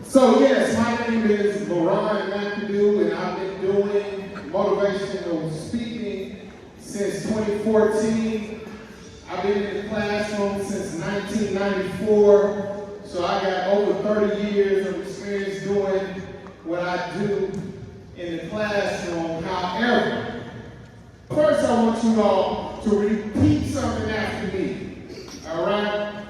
So yes, my name is Leron McAdoo, and I've been doing motivational speaking since 2014. I've been in the classroom since 1994, so I got over 30 years of experience doing what I do in the classroom. However, first I want you all to repeat something after me, all right?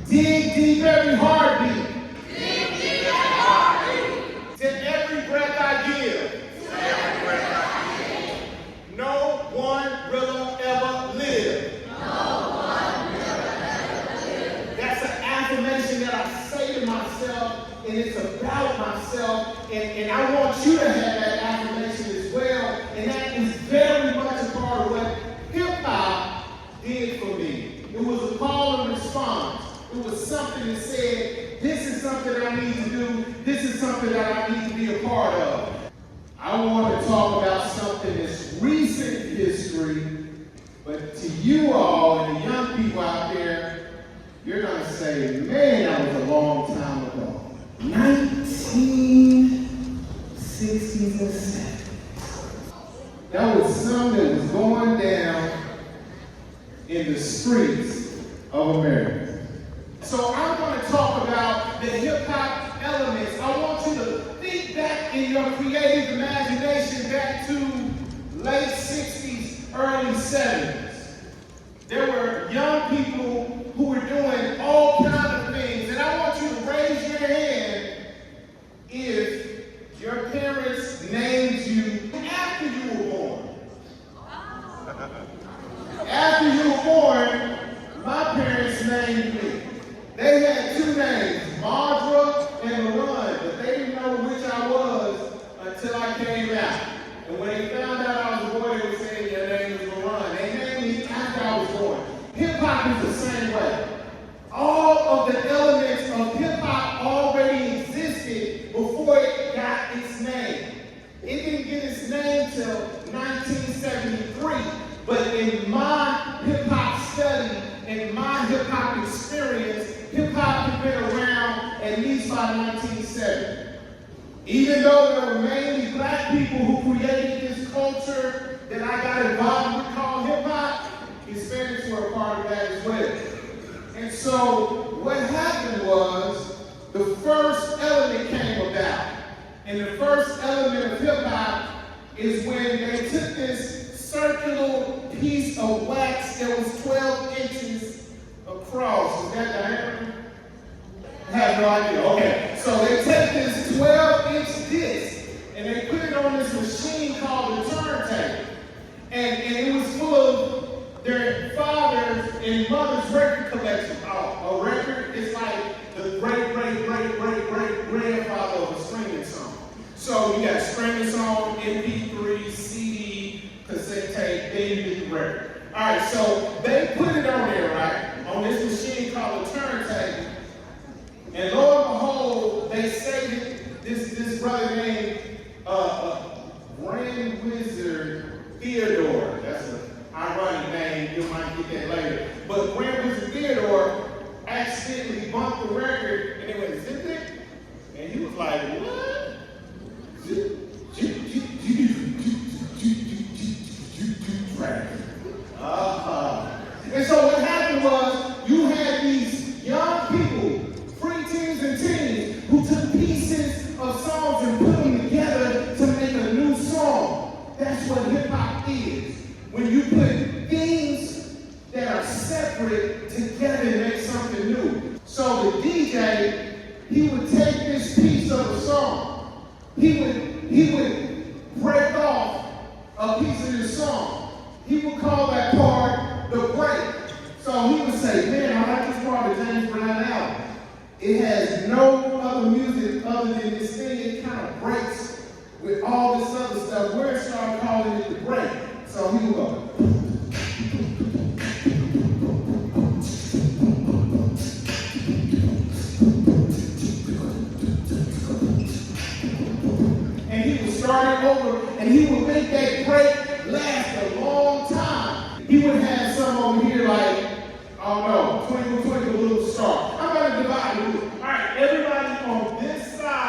Dig deep every heartbeat. Dig deep every heartbeat. To every breath I give. To every breath I give. No one will ever live. No one will ever live. That's an affirmation that I say to myself, and it's about myself, and I want you to have that affirmation as well, and that is very much a part of what hip-hop did for me. It was a call and response. It was something that said, this is something I need to do, this is something that I need to be a part of. I want to talk about something that's recent history, but to you all and the young people out there, you're going to say, man, that was a long time ago. 1960s and 70s. That was something that was going down in the streets of America. So I'm going to talk about the hip-hop elements. I want you to think back in your creative imagination back to late 60s, early 70s. There were young people who were doing all kinds of things, and I want you to raise your hand if your parents named you after you were born. After you were born, my parents named me. They had two names, Marjorie and Leron, but they didn't know which I was until I came out. And when they found out I was a boy, they were saying, your name is Leron. They named me after I was born. Hip-hop is the same way. All of the elements of hip-hop already existed before it got its name. It didn't get its name till 1973, but in my hip-hop study, in my hip-hop experience, hip-hop had been around at least by 1970. Even though there were mainly black people who created this culture that I got involved with called hip-hop, Hispanics were a part of that as well. And so what happened was the first element came about. And the first element of hip-hop is when they took this circular piece of wax that was 12 inches across. Is that diameter? I have no idea. Okay. So they take this 12-inch disc and they put it on this machine called a turntable. And it was full of their father's and mother's record collection. A record is like the great-great-great-great-great-grandfather of a streaming song. So you got streaming song, MP3, CD, cassette tape, then you get the record. All right, so they put it on there, right, on this machine called a turntable. And lo and behold, they say that this brother named Grand Wizard Theodore, that's an ironic name, you might get that later. But Grand Wizard Theodore accidentally bumped the record and it went zip it. And he was like, what? And so what happened was you had these young people, preteens and teens, who took pieces of songs and put them together to make a new song. That's what hip-hop is. When you put things that are separate together and make something new. So the DJ, he would take this piece of a song. He would break off a piece of the song. He would call that part the break. So he would say, man, I like this part of James Brown album. It has no other music other than this thing. It kind of breaks with all this other stuff. We're starting calling it the break. So he would go. And he would start it over, and he would make that break last a long time. He would have some over here like, I don't know, twinkle, twinkle, little star. I'm going to divide it. All right, everybody on this side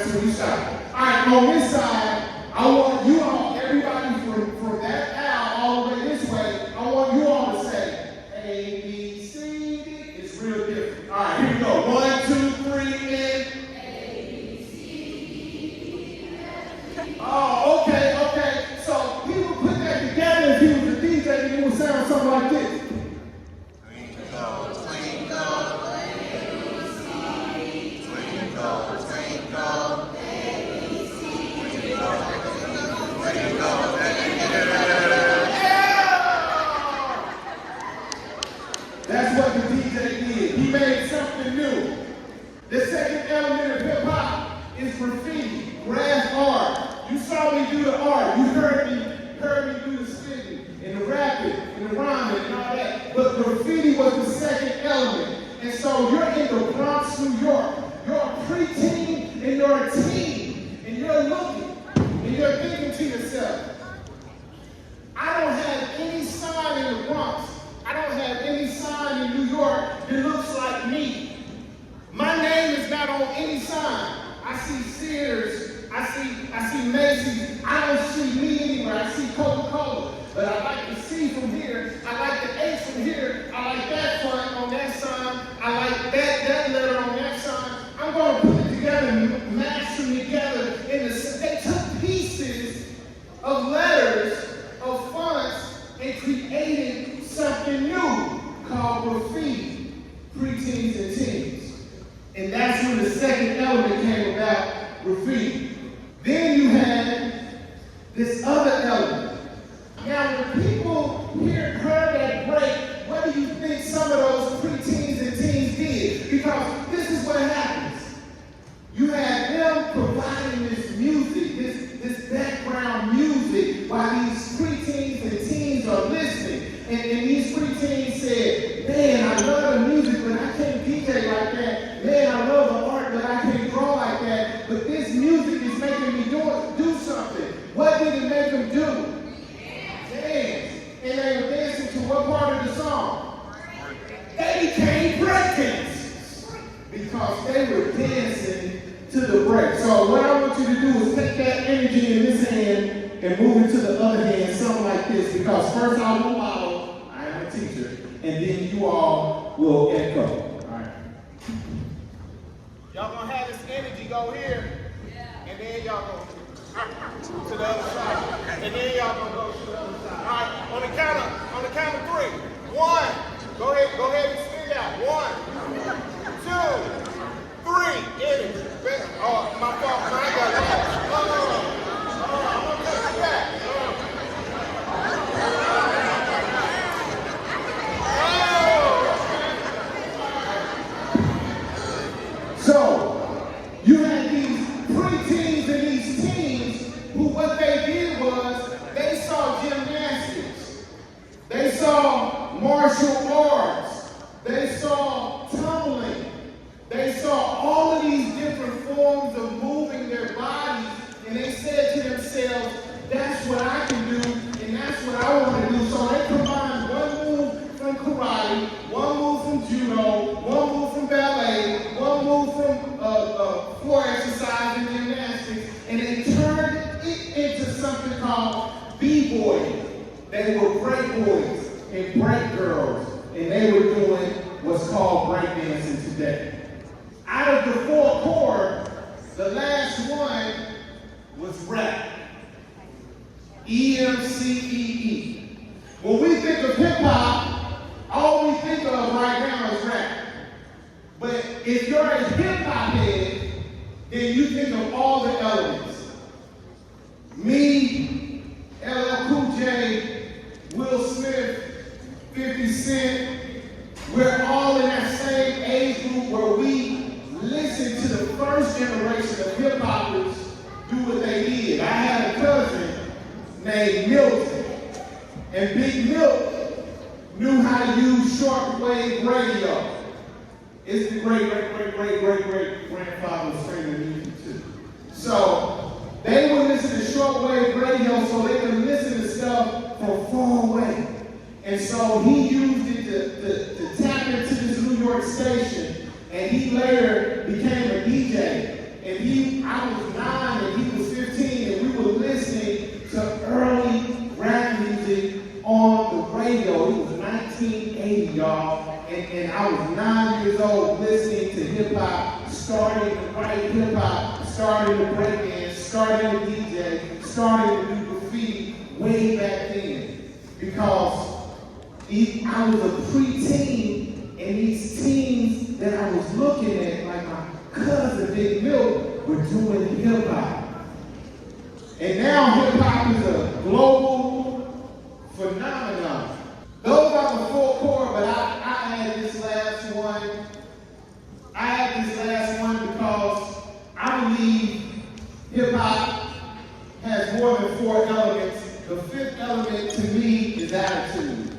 That's where you stop. All right, on this side, I want you all, everybody from that aisle all the way this way, I want you all to say A, B, C, D. It's real different. All right, here we go. 1, 2, 3, and A, B, C, D, F. Oh, okay. So he would put that together if he was a DJ and it would sound something like this. That's what the DJ did. He made something new. The second element of hip hop is graffiti, graph art. You saw me do the art. You heard me do the spitting and the rapping and the rhyming and all that. But graffiti was the second element. And so you're in the Bronx, New York. You're a preteen and you're a teen. And you're looking and you're thinking to yourself, I don't have any sign in the Bronx. I don't have any sign in New York that looks like me. My name is not on any sign. I see Sears, I see Macy's. I don't see me anywhere. I see Coca-Cola. But I like the C from here. I like the H from here. I like that font on that sign. I like that letter on that sign. I'm going to put it together and mash them together. They took pieces of letters, of fonts, and created something new called graffiti, preteens and teens. And that's when the second element came about, graffiti. Then you had this other element. Now when people heard that break, what do you think some of those preteens and teens did? Because this is what happens. You had them providing this music, this background music, while these preteens and teens are listening. And these preteens said, man, I love the music, but I can't DJ like that. Man, I love the art, but I can't draw like that. But this music is making me do something. What did it make them do? Dance. And they were dancing to what part of the song? They became breakdancers because they were dancing to the break. So what I want you to do is take that energy in this hand and move it to the other hand, something like this. Because first I will model, I am a teacher, and then you all will echo. All right. Y'all gonna have this energy go here, and then y'all go to the other side, and then y'all gonna go to the other side. All right. On the count of 3. 1. Go ahead and spin it out. 1, 2, 3. Energy. Oh, my fault. I got that. I'm gonna take it back. So, you had these preteens and these teens who what they did was they saw gymnastics, they saw martial arts, they saw tumbling, they saw all of these different forms of moving their bodies, and they said to themselves, that's what I can do, and that's what I want to do. So they combined one move from karate, one move from judo, one move from ballet, one move from floor exercise and gymnastics, and they turned it into something called b-boying. They were break boys and break girls, and they were doing what's called breakdancing today. Out of the 4 core, the last one was rap. EMCEE. When we think of hip hop, all we think of right now is rap. But if you're a hip hop head, then you think of all the elements. Me, LL Cool J, Will Smith, 50 Cent, we're all in that same age group where we listen to the first generation of hip hoppers do what they did. I had a cousin named Milton, and Big Milk knew how to use shortwave radio. It's the great grandfather of streaming music too. So they would listen to shortwave radio so they could listen to stuff from far away. And so he used it to tap into this New York station, and he later became a DJ. I was 9 and he was 15, and we were listening to early rap music on the radio. It was 1980, y'all, and I was 9 years old listening to hip-hop, starting to write hip-hop, starting to break dance, starting to DJ, starting to do graffiti way back then. Because I was a preteen, and these teens that I was looking at, like my cousin Big Milk, were doing hip-hop. And now hip-hop is a global phenomenon. Those are the full core, but I had this last one. I had this last one because I believe hip-hop has more than 4 elements. The 5th element to me is attitude.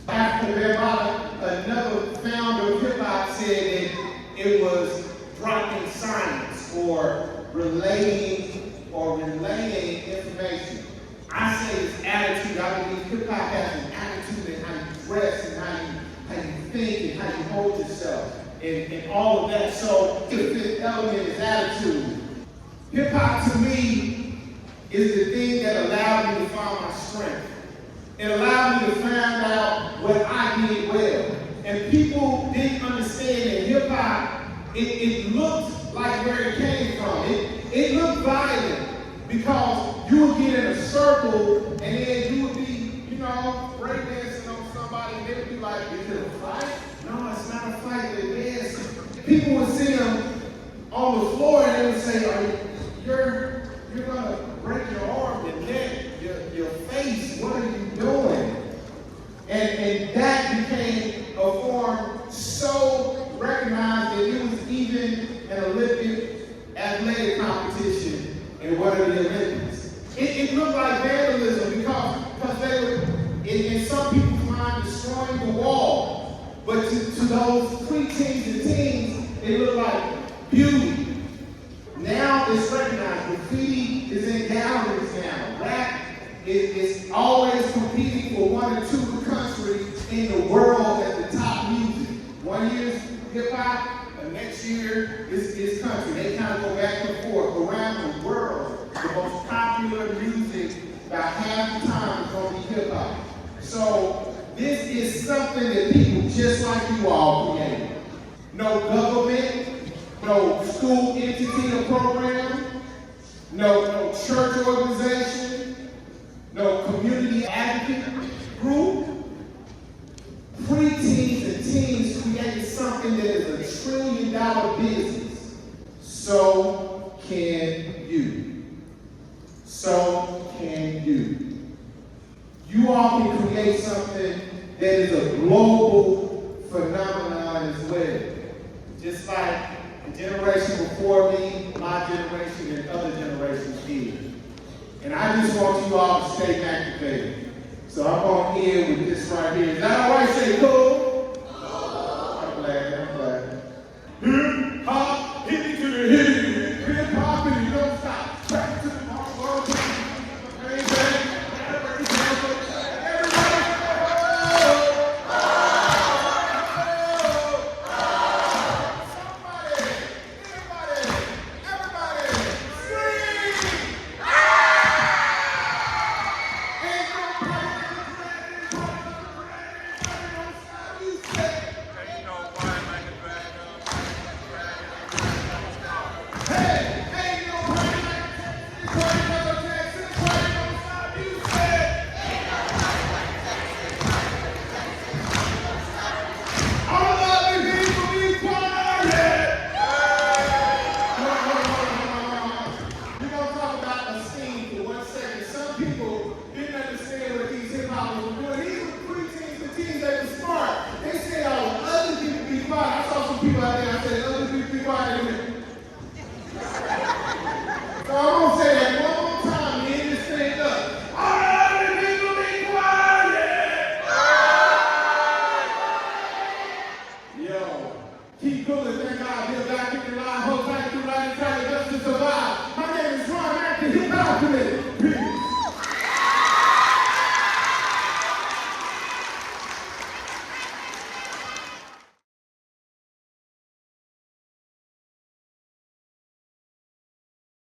After another founder of hip-hop said that it was dropping science or relaying information. I say it's attitude. I believe hip-hop has an attitude in how you dress and how you think and how you hold yourself and all of that. So the 5th element is attitude. Hip-hop to me is the thing that allowed me to find my strength. It allowed me to find out what I did well. And people didn't understand that hip-hop, it looked like where it came from. It looked violent because you would get in a circle and then you would be, breakdancing on somebody and they would be like, is it a fight? No, it's not a fight, they're dancing. People would see them on the floor and they would say, you're gonna break your arm, your neck, your face, what are you doing? And that became a form so recognized that it was even an Olympic athletic competition in one of the Olympics. It looked like vandalism because they were, in some people's mind, destroying the wall. But to those preteens and teens, it looked like beauty. Now it's recognized. Graffiti is in galleries now. Rap is always competing for 1 or 2 countries in the world at the top music. 1 year's hip-hop, and next year is country. They kind of go back and forth around the world. The most popular music, about half the time, is going to be hip-hop. So this is something that people just like you all created. No government, no school entity or program, no church organization, no community advocate group. Preteens and teens created something that is a $1 trillion business. So can you. So can you. You all can create something that is a global phenomenon as well. Just like the generation before me, my generation, and other generations did. And I just want you all to stay activated. So I'm going to end with this right here. Is that all right? Say cool.